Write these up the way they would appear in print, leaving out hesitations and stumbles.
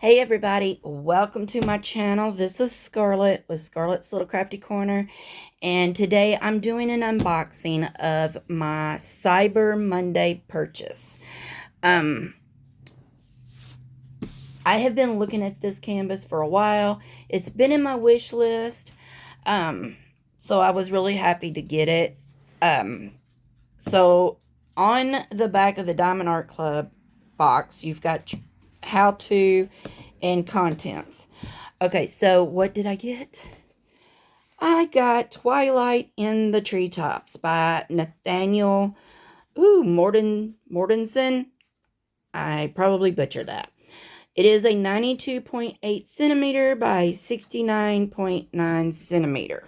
Hey everybody, welcome to my channel. This is Scarlett with Scarlett's Little Crafty Corner, and today I'm doing an unboxing of my Cyber Monday purchase. I have been looking at this canvas for a while. It's been in my wish list, so I was really happy to get it. So on the back of the Diamond Art Club box, you've got how to and contents. Okay, so what did I get? I got Twilight in the Treetops by Nathaniel Mortensen. I probably butchered that. It is a 92.8 centimeter by 69.9 centimeter.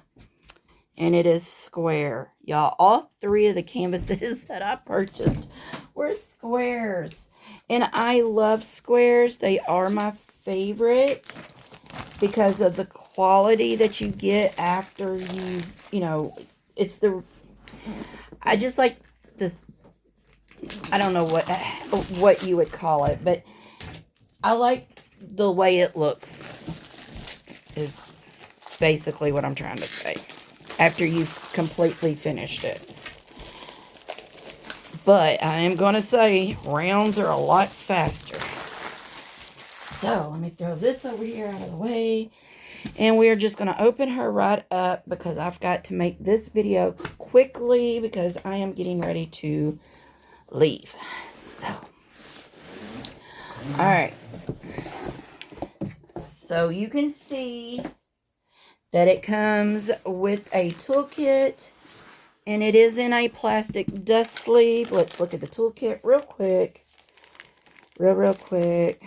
And it is square. Y'all, all three of the canvases that I purchased were squares. And I love squares. They are my favorite because of the quality that you get after it's the, I just like this, I don't know what you would call it, but I like the way it looks is basically what I'm trying to say after you've completely finished it. But I am going to say rounds are a lot faster. So let me throw this over here out of the way. And we are just going to open her right up because I've got to make this video quickly because I am getting ready to leave. So, alright. So you can see that it comes with a toolkit. And it is in a plastic dust sleeve. Let's look at the toolkit real quick. Real quick.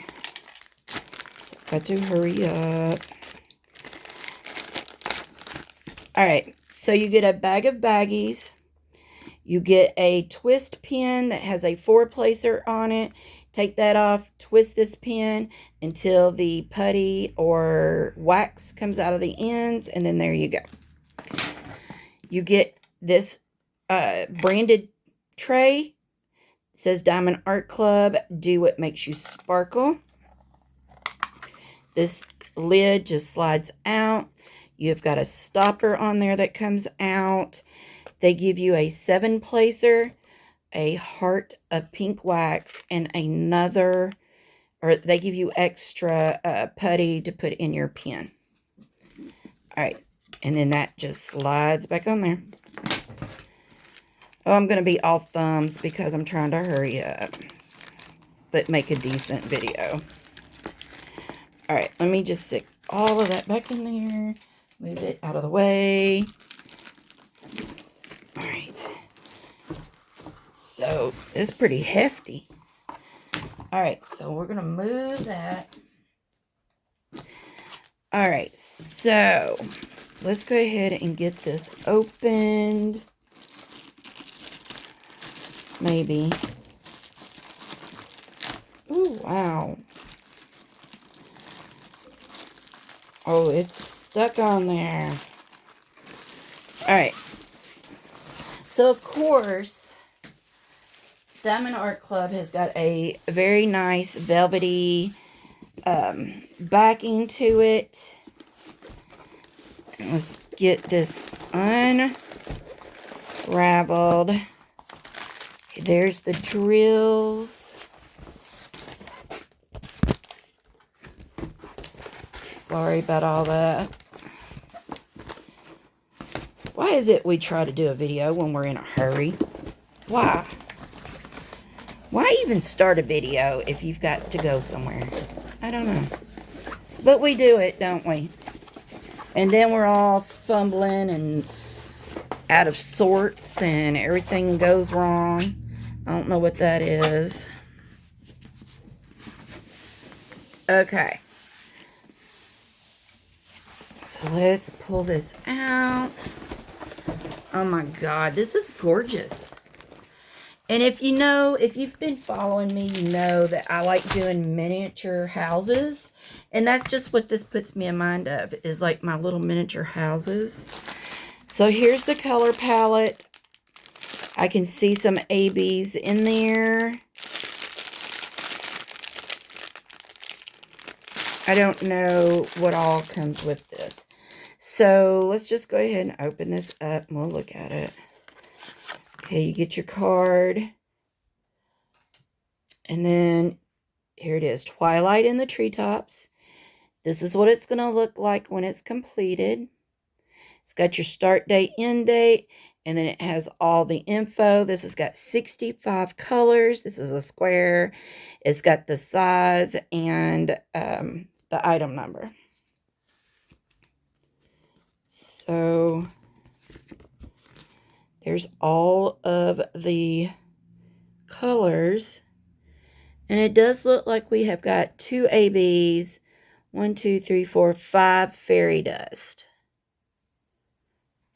Got to hurry up. Alright, so you get a bag of baggies. You get a twist pin that has a 4-placer on it. Take that off, twist this pin until the putty or wax comes out of the ends, and then there you go. You get this branded tray. It says Diamond Art Club, do what makes you sparkle. This lid just slides out. You've got a stopper on there that comes out. They give you a 7-placer, a heart of pink wax, and another, or they give you extra putty to put in your pen. Alright, and then that just slides back on there. Oh, I'm going to be all thumbs because I'm trying to hurry up, but make a decent video. Alright, let me just stick all of that back in there. Move it out of the way. Alright. So, it's pretty hefty. Alright, so we're going to move that. Alright, so let's go ahead and get this opened. Maybe. Ooh, wow. Oh, it's stuck on there. Alright. So, of course, Diamond Art Club has got a very nice velvety backing to it. Let's get this unraveled. Okay, there's the drills. Sorry about all that. Why is it we try to do a video when we're in a hurry? Why? Why even start a video if you've got to go somewhere? I don't know. But we do it, don't we? And then we're all fumbling and out of sorts and everything goes wrong. I don't know what that is. Okay. So let's pull this out. Oh my God, this is gorgeous. And if you've been following me, you know that I like doing miniature houses. And that's just what this puts me in mind of, is like my little miniature houses. So here's the color palette. I can see some ABs in there. I don't know what all comes with this. So let's just go ahead and open this up and we'll look at it. Okay, you get your card. And then here it is, Twilight in the Treetops. This is what it's going to look like when it's completed. It's got your start date, end date, and then it has all the info. This has got 65 colors. This is a square. It's got the size and the item number. So there's all of the colors. And it does look like we have got 2 ABs, 1, 2, 3, 4, 5 fairy dust.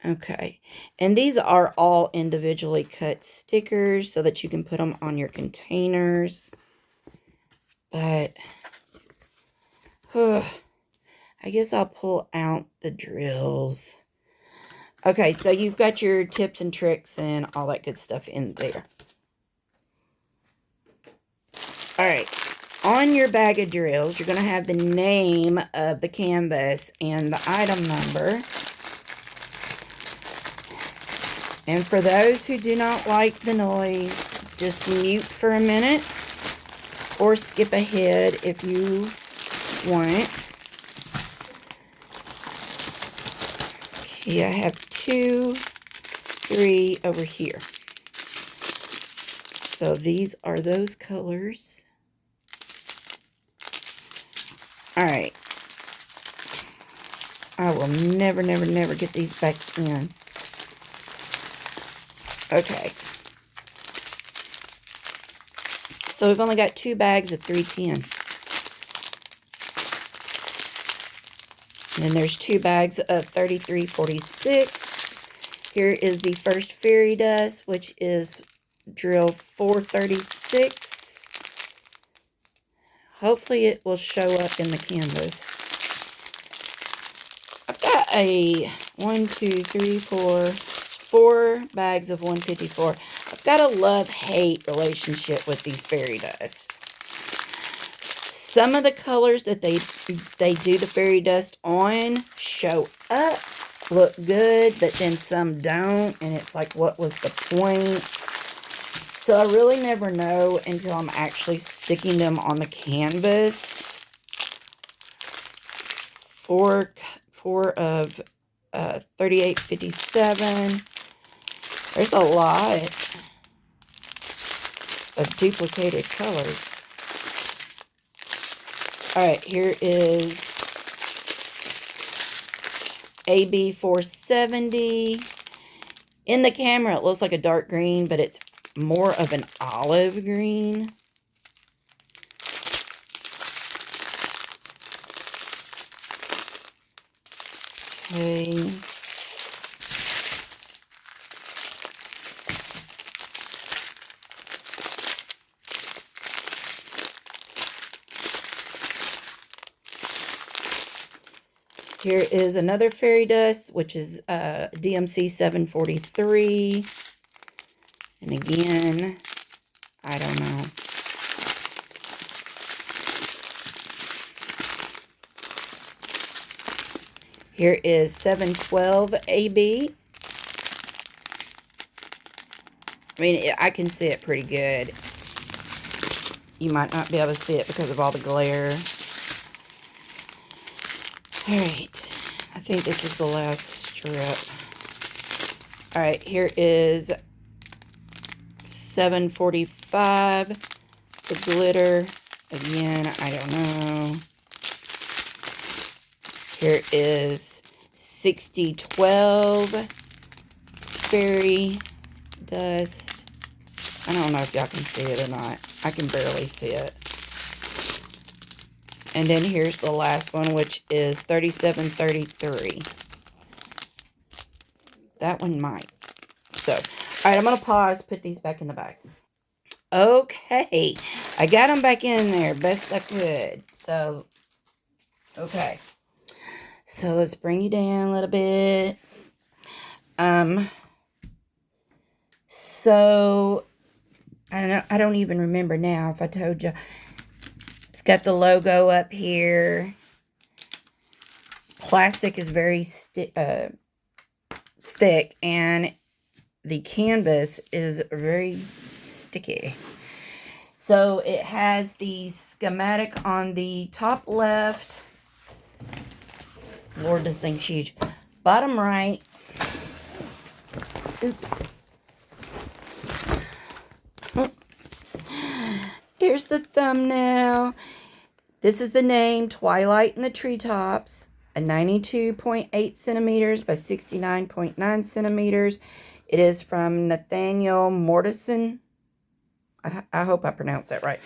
Okay, and these are all individually cut stickers so that you can put them on your containers. But, I guess I'll pull out the drills. Okay, so you've got your tips and tricks and all that good stuff in there. Alright, on your bag of drills, you're going to have the name of the canvas and the item number. And for those who do not like the noise, just mute for a minute or skip ahead if you want. Okay, I have 2, 3 over here. So these are those colors. Alright. I will never get these back in. Okay. So we've only got 2 bags of 310. And then there's 2 bags of 3346. Here is the first fairy dust, which is drill 436. Hopefully it will show up in the canvas. I've got a 1, 2, 3, 4 bags of 154. I've got a love-hate relationship with these fairy dust. Some of the colors that they do the fairy dust on show up, look good, but then some don't, and it's like, what was the point? So I really never know until I'm actually sticking them on the canvas. 4 of 3857. There's a lot of duplicated colors. Alright, here is AB 470. In the camera, it looks like a dark green, but it's more of an olive green. Okay. Here is another fairy dust, which is DMC 743. And again, I don't know. Here is 712 AB. I mean, I can see it pretty good. You might not be able to see it because of all the glare. Alright, I think this is the last strip. Alright, here is 745. The glitter, again, I don't know. Here is 6012 fairy dust. I don't know if y'all can see it or not. I can barely see it. And then here's the last one, which is 3733. That one might. So, all right, I'm going to pause, put these back in the bag. Okay, I got them back in there best I could. So, okay. So, let's bring you down a little bit. So, I don't even remember now if I told you. got the logo up here. Plastic is very thick, and the canvas is very sticky. So it has the schematic on the top left. Lord, this thing's huge. Bottom right. Oops. Here's the thumbnail. This is the name, Twilight in the Treetops. A 92.8 centimeters by 69.9 centimeters. It is from Nathaniel Mortison. I hope I pronounced that right.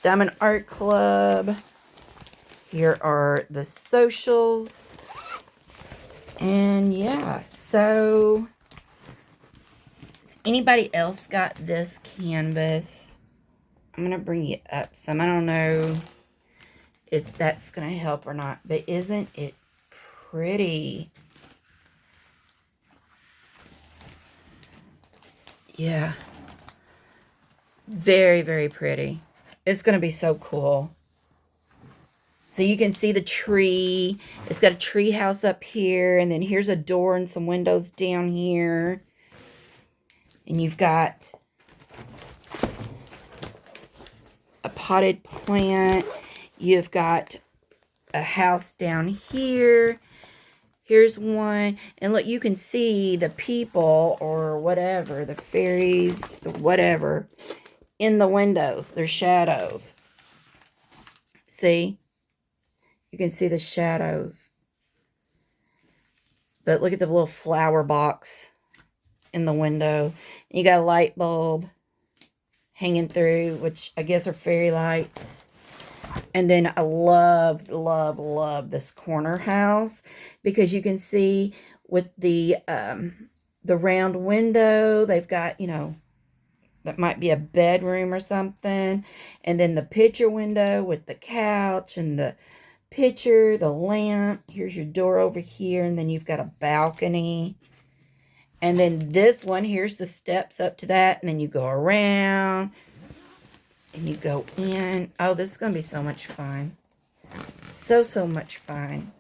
Diamond Art Club. Here are the socials. And yeah, so has anybody else got this canvas? I'm going to bring it up some. I don't know if that's going to help or not, but isn't it pretty? Yeah. Very, very pretty. It's going to be so cool. So you can see the tree. It's got a tree house up here. And then here's a door and some windows down here. And you've got a potted plant. You've got a house down here. Here's one. And look, you can see the people or whatever, the fairies, the whatever, in the windows. Their shadows. See? You can see the shadows. But look at the little flower box in the window. You got a light bulb hanging through, which I guess are fairy lights. And then I love, love, love this corner house, because you can see with the round window, they've got, you know, that might be a bedroom or something. And then the picture window with the couch and the picture, the lamp. Here's your door over here, and then you've got a balcony. And then this one, here's the steps up to that, and then you go around and you go in. Oh, this is going to be so much fun. So much fun.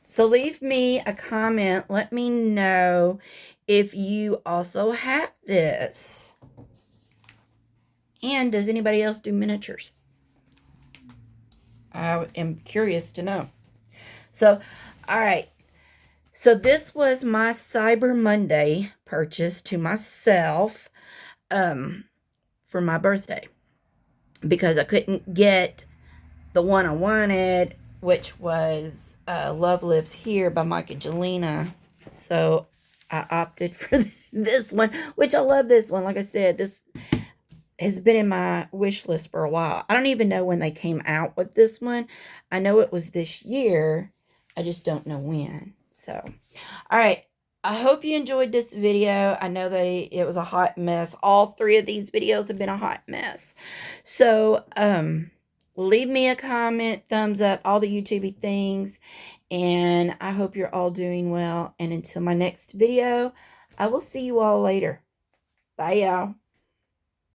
So leave me a comment. Let me know if you also have this. And does anybody else do miniatures? I am curious to know. So, all right. So this was my Cyber Monday purchase to myself for my birthday, because I couldn't get the one I wanted, which was Love Lives Here by Michaelina. So I opted for this one, which I love this one. Like I said, this has been in my wish list for a while. I don't even know when they came out with this one. I know it was this year. I just don't know when. So, all right. I hope you enjoyed this video. I know it was a hot mess. All three of these videos have been a hot mess. So, leave me a comment, thumbs up, all the YouTube things. And I hope you're all doing well. And until my next video, I will see you all later. Bye, y'all.